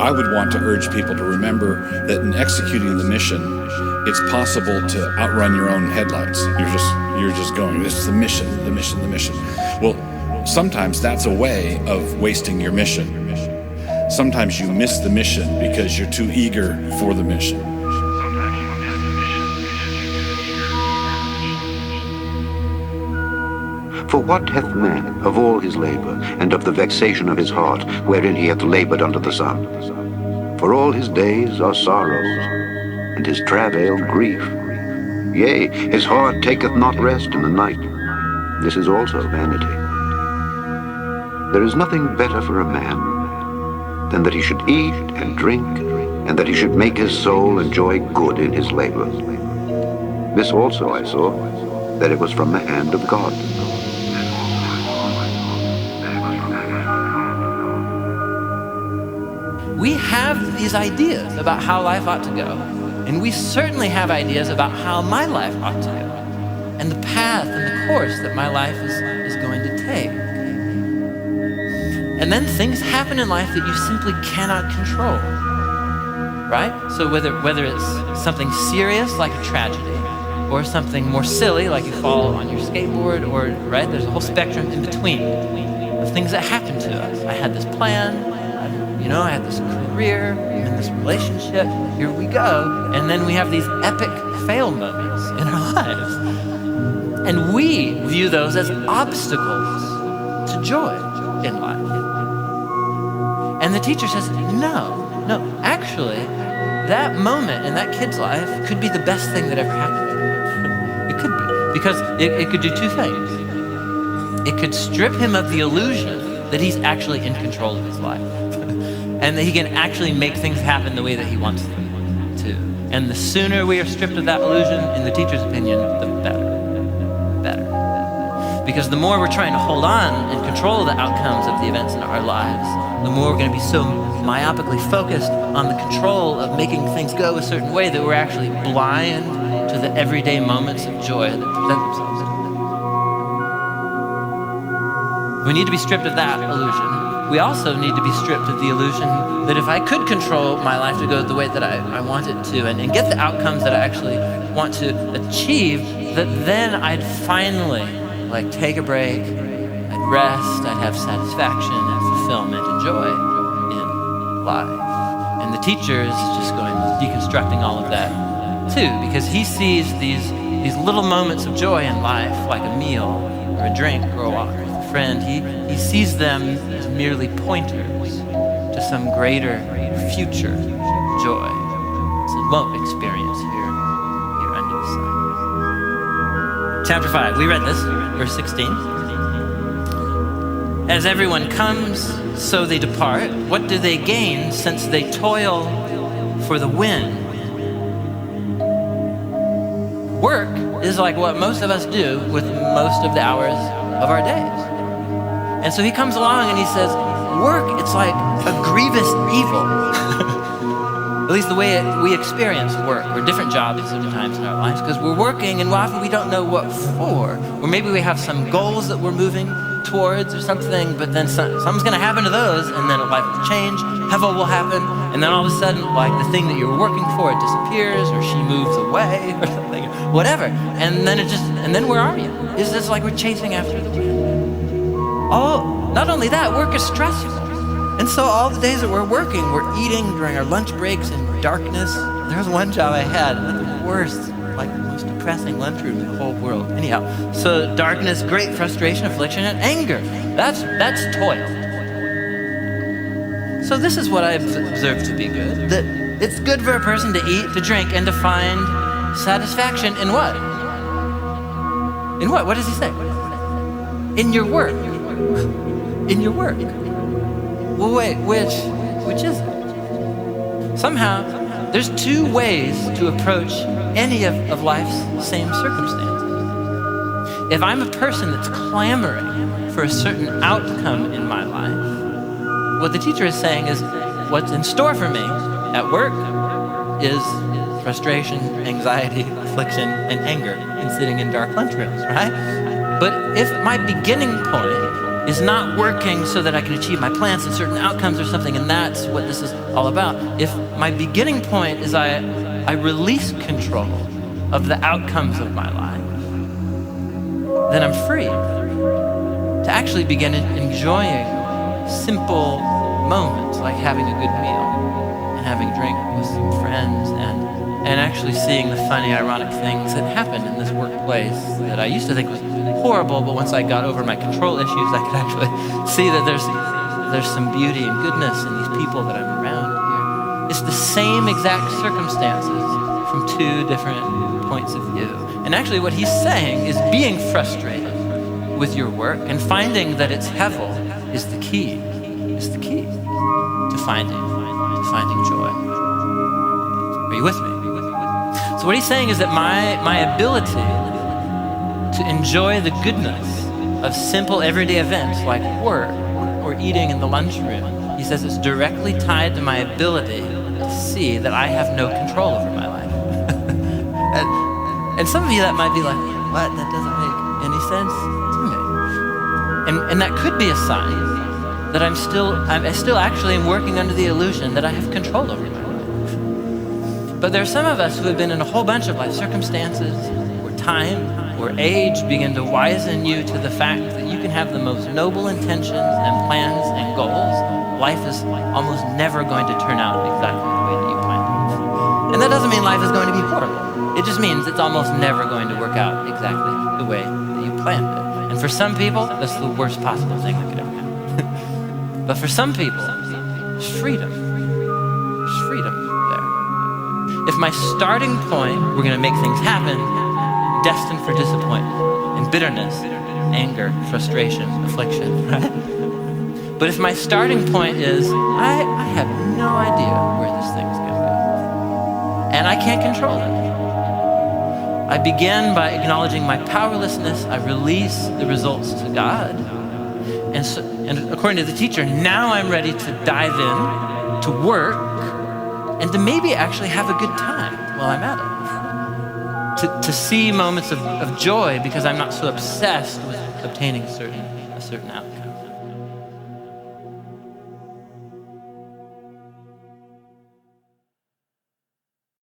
I would want to urge people to remember that in executing the mission, it's possible to outrun your own headlights. You're just going, this is the mission, the mission, the mission. Well, sometimes that's a way of wasting your mission. Sometimes you miss the mission because you're too eager for the mission. For what hath man of all his labor, and of the vexation of his heart, wherein he hath labored under the sun? For all his days are sorrows, and his travail grief. Yea, his heart taketh not rest in the night. This is also vanity. There is nothing better for a man than that he should eat and drink, and that he should make his soul enjoy good in his labor. This also I saw, that it was from the hand of God. We have these ideas about how life ought to go, and we certainly have ideas about how my life ought to go, and the path and the course that my life is going to take. And then things happen in life that you simply cannot control, right? So whether it's something serious like a tragedy, or something more silly like you fall on your skateboard, or right, there's a whole spectrum in between of things that happen to us. I had this plan, I had this career, I'm in this relationship, here we go. And then we have these epic fail moments in our lives. And we view those as obstacles to joy in life. And the teacher says, no, actually, that moment in that kid's life could be the best thing that ever happened. It could be, because it could do two things. It could strip him of the illusion that he's actually in control of his life. And that he can actually make things happen the way that he wants them to. And the sooner we are stripped of that illusion, in the teacher's opinion, the better. Because the more we're trying to hold on and control the outcomes of the events in our lives, the more we're going to be so myopically focused on the control of making things go a certain way that we're actually blind to the everyday moments of joy that present themselves. We need to be stripped of that illusion. We also need to be stripped of the illusion that if I could control my life to go the way that I want it to and get the outcomes that I actually want to achieve, that then I'd finally take a break, I'd rest, I'd have satisfaction and fulfillment and joy in life. And the teacher is just deconstructing all of that too, because he sees these little moments of joy in life, like a meal or a drink or a walk with a friend. He sees them as merely pointers to some greater future joy that won't experience here under the sun. Chapter 5, we read this, verse 16. As everyone comes, so they depart. What do they gain since they toil for the wind? Work is like what most of us do with most of the hours of our days. And so he comes along and he says, work, it's like a grievous evil. At least the way we experience work. We're different jobs sometimes in our lives because we're working and often we don't know what for. Or maybe we have some goals that we're moving towards or something, but then something's going to happen to those, and then life will change, hevel will happen, and then all of a sudden, the thing that you were working for, it disappears, or she moves away, or something, whatever. And then where are you? It's just like we're chasing after the wind. Not only that, work is stressful. And so all the days that we're working, we're eating during our lunch breaks in darkness. There was one job I had, the worst, the most depressing lunchroom in the whole world. Anyhow, so darkness, great frustration, affliction, and anger. That's toil. So this is what I observe to be good. That it's good for a person to eat, to drink, and to find satisfaction in what? In what? What does he say? In your work. In your work. Well, wait, which is it? Somehow, there's two ways to approach any of life's same circumstances. If I'm a person that's clamoring for a certain outcome in my life, what the teacher is saying is what's in store for me at work is frustration, anxiety, affliction, and anger, and sitting in dark lunchrooms, right? But if my beginning point is not working so that I can achieve my plans and certain outcomes or something, and that's what this is all about. If my beginning point is I release control of the outcomes of my life, then I'm free to actually begin enjoying simple moments like having a good meal and having a drink with some friends and actually seeing the funny, ironic things that happened in this workplace that I used to think was horrible, but once I got over my control issues, I could actually see that there's some beauty and goodness in these people that I'm around here. It's the same exact circumstances from two different points of view. And actually what he's saying is being frustrated with your work and finding that it's hevel is the key to finding joy. Are you with me? So what he's saying is that my ability to enjoy the goodness of simple everyday events like work or eating in the lunchroom, he says it's directly tied to my ability to see that I have no control over my life. and some of you that might be like, what? That doesn't make any sense to me. And that could be a sign that I still actually am working under the illusion that I have control over my life. But there are some of us who have been in a whole bunch of life circumstances where time or age begin to wizen you to the fact that you can have the most noble intentions and plans and goals. Life is almost never going to turn out exactly the way that you planned. And that doesn't mean life is going to be horrible. It just means it's almost never going to work out exactly the way that you planned it. And for some people, that's the worst possible thing that could ever happen. But for some people, there's freedom. There's freedom there. If my starting point, we're going to make things happen, destined for disappointment and bitterness, anger, frustration, affliction, right? But if my starting point is, I have no idea where this thing's going to go, and I can't control it, I begin by acknowledging my powerlessness. I release the results to God. And according to the teacher, now I'm ready to dive in, to work, and to maybe actually have a good time while I'm at it. To see moments of joy because I'm not so obsessed with obtaining a certain outcome.